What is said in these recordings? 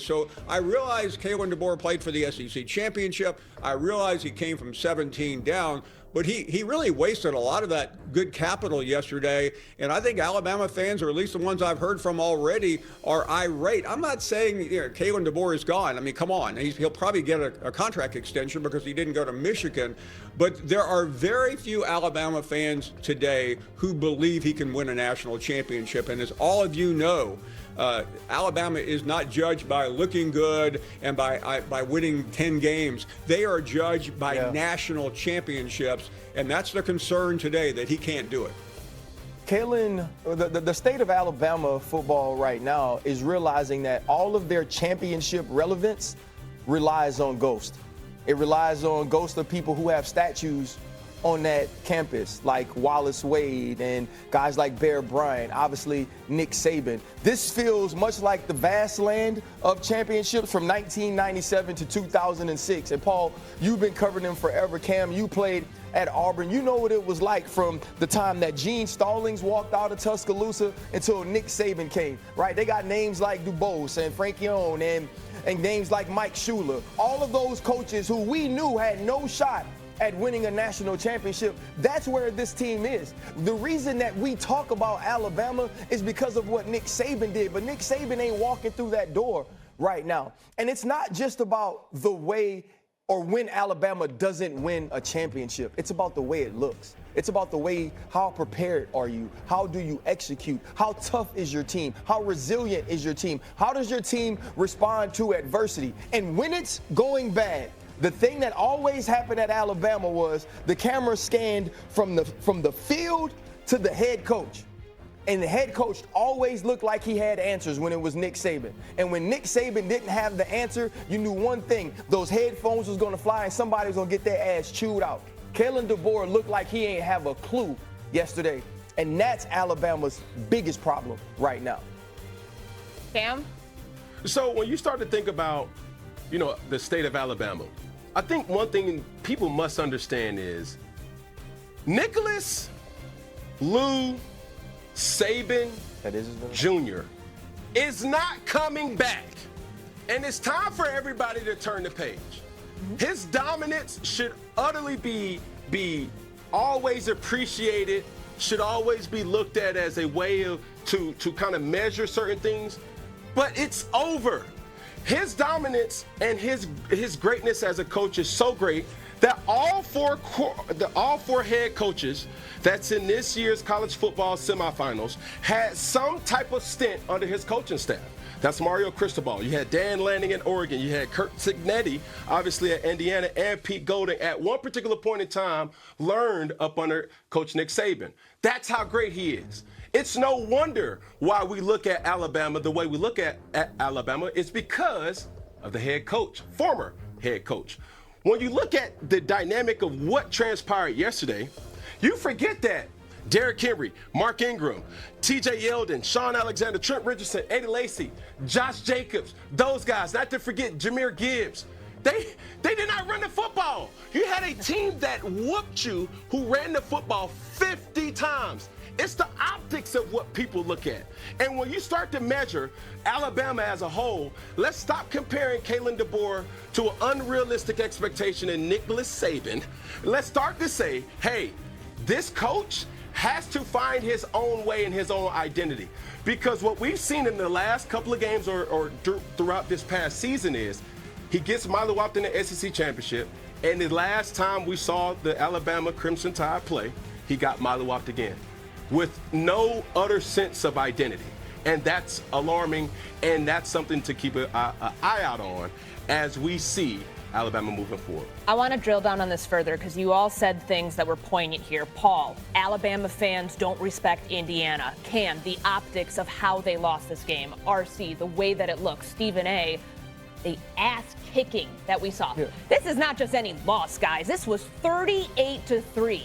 So I realize Kalen DeBoer played for the SEC championship. I realize he came from 17 down, but he really wasted a lot of that good capital yesterday. And I think Alabama fans, or at least the ones I've heard from already, are irate. I'm not saying Kalen DeBoer is gone. I mean, come on. He'll probably get a contract extension because he didn't go to Michigan. But there are very few Alabama fans today who believe he can win a national championship. And as all of you know, Alabama is not judged by looking good and by winning 10 games. They are judged by national championships, and that's the concern today, that he can't do it. Kalen, the state of Alabama football right now is realizing that all of their championship relevance relies on ghosts. It relies on ghosts of people who have statues on that campus, like Wallace Wade and guys like Bear Bryant, obviously Nick Saban. This feels much like the vast land of championships from 1997 to 2006. And Paul, you've been covering them forever. Cam, you played at Auburn. You know what it was like from the time that Gene Stallings walked out of Tuscaloosa until Nick Saban came, right? They got names like Dubose and Franchione and names like Mike Shula. All of those coaches who we knew had no shot at winning a national championship. That's where this team is. The reason that we talk about Alabama is because of what Nick Saban did, but Nick Saban ain't walking through that door right now. And it's not just about the way or when Alabama doesn't win a championship. It's about the way it looks. It's about the way, how prepared are you? How do you execute? How tough is your team? How resilient is your team? How does your team respond to adversity? And when it's going bad, the thing that always happened at Alabama was the camera scanned from the field to the head coach. And the head coach always looked like he had answers when it was Nick Saban. And when Nick Saban didn't have the answer, you knew one thing: those headphones was going to fly and somebody was going to get their ass chewed out. Kalen DeBoer looked like he ain't have a clue yesterday. And that's Alabama's biggest problem right now. Cam? So when you start to think about, the state of Alabama, I think one thing people must understand is Nicholas Lou Saban Jr. is not coming back. And it's time for everybody to turn the page. His dominance should utterly be always appreciated, should always be looked at as a way to kind of measure certain things. But it's over. His dominance and his greatness as a coach is so great that all four head coaches that's in this year's college football semifinals had some type of stint under his coaching staff. That's Mario Cristobal. You had Dan Lanning in Oregon. You had Kurt Cignetti, obviously at Indiana, and Pete Golding at one particular point in time learned up under Coach Nick Saban. That's how great he is. It's no wonder why we look at Alabama the way we look at Alabama. It's because of the head coach, former head coach. When you look at the dynamic of what transpired yesterday, you forget that Derrick Henry, Mark Ingram, TJ Yeldon, Sean Alexander, Trent Richardson, Eddie Lacy, Josh Jacobs, those guys, not to forget Jahmyr Gibbs. They did not run the football. You had a team that whooped you who ran the football 50 times. It's the optics of what people look at. And when you start to measure Alabama as a whole, let's stop comparing Kalen DeBoer to an unrealistic expectation in Nicholas Saban. Let's start to say, hey, this coach has to find his own way and his own identity. Because what we've seen in the last couple of games or throughout this past season is he gets mollywopped in the SEC championship, and the last time we saw the Alabama Crimson Tide play, he got mollywopped again, with no utter sense of identity. And that's alarming, and that's something to keep an eye out on as we see Alabama moving forward. I want to drill down on this further because you all said things that were poignant here. Paul, Alabama fans don't respect Indiana. Cam, the optics of how they lost this game. RC, the way that it looks. Stephen A., the ass kicking that we saw. Yeah. This is not just any loss, guys. This was 38-3.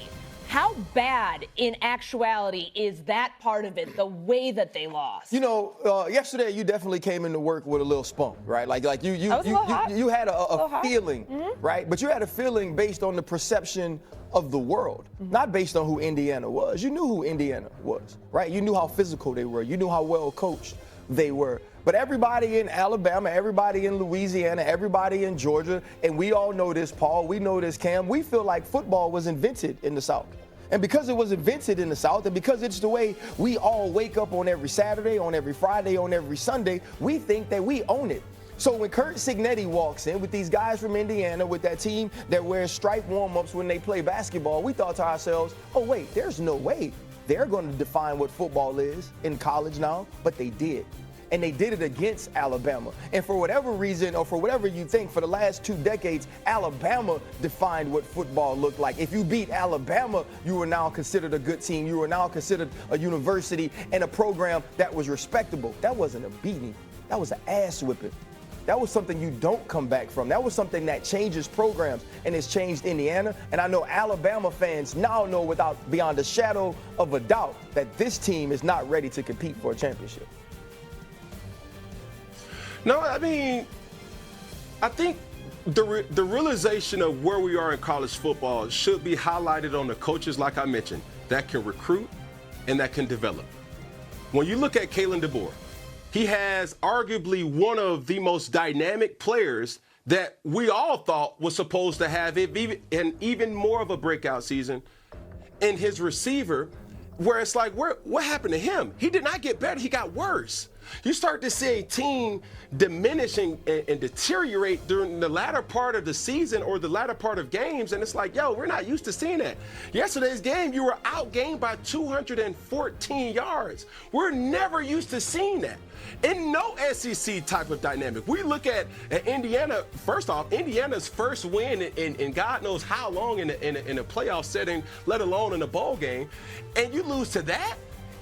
How bad, in actuality, is that part of it, the way that they lost? Yesterday you definitely came into work with a little spunk, right? Like you had a feeling, right? But you had a feeling based on the perception of the world, not based on who Indiana was. You knew who Indiana was, right? You knew how physical they were. You knew how well coached they were. But everybody in Alabama, everybody in Louisiana, everybody in Georgia, and we all know this, Paul, we know this, Cam, we feel like football was invented in the South. And because it was invented in the South, and because it's the way we all wake up on every Saturday, on every Friday, on every Sunday, we think that we own it. So when Curt Cignetti walks in with these guys from Indiana, with that team that wears striped warm-ups when they play basketball, we thought to ourselves, oh, wait, there's no way they're going to define what football is in college now. But they did. And they did it against Alabama. And for whatever reason, or for whatever you think, for the last 2 decades, Alabama defined what football looked like. If you beat Alabama, you were now considered a good team. You were now considered a university and a program that was respectable. That wasn't a beating. That was an ass whipping. That was something you don't come back from. That was something that changes programs, and it's changed Indiana. And I know Alabama fans now know beyond a shadow of a doubt that this team is not ready to compete for a championship. No, I mean, I think the realization of where we are in college football should be highlighted on the coaches, like I mentioned, that can recruit and that can develop. When you look at Kalen DeBoer, he has arguably one of the most dynamic players that we all thought was supposed to have even more of a breakout season in his receiver, where it's like, what happened to him? He did not get better. He got worse. You start to see a team diminishing and deteriorate during the latter part of the season or the latter part of games, and it's like, yo, we're not used to seeing that. Yesterday's game, you were outgained by 214 yards. We're never used to seeing that in no SEC type of dynamic. We look at Indiana, first off, Indiana's first win in God knows how long in a playoff setting, let alone in a bowl game, and you lose to that?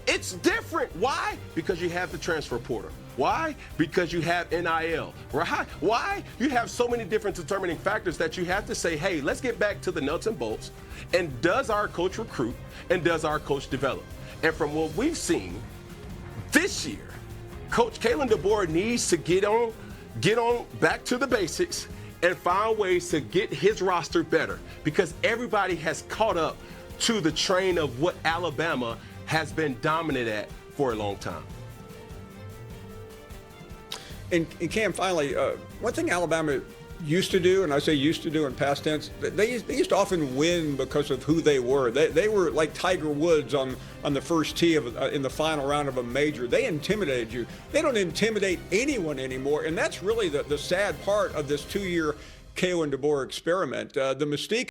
It's different. Why? Because you have the transfer portal. Why? Because you have NIL. Right? Why? You have so many different determining factors that you have to say, hey, let's get back to the nuts and bolts. And does our coach recruit? And does our coach develop? And from what we've seen this year, Coach Kalen DeBoer needs to get on back to the basics and find ways to get his roster better, because everybody has caught up to the train of what Alabama has been dominant at for a long time. And Cam, finally, one thing Alabama used to do, and I say used to do in past tense, they used to often win because of who they were. They were like Tiger Woods on the first tee in the final round of a major. They intimidated you. They don't intimidate anyone anymore, and that's really the sad part of this 2-year Kalen DeBoer experiment. The mystique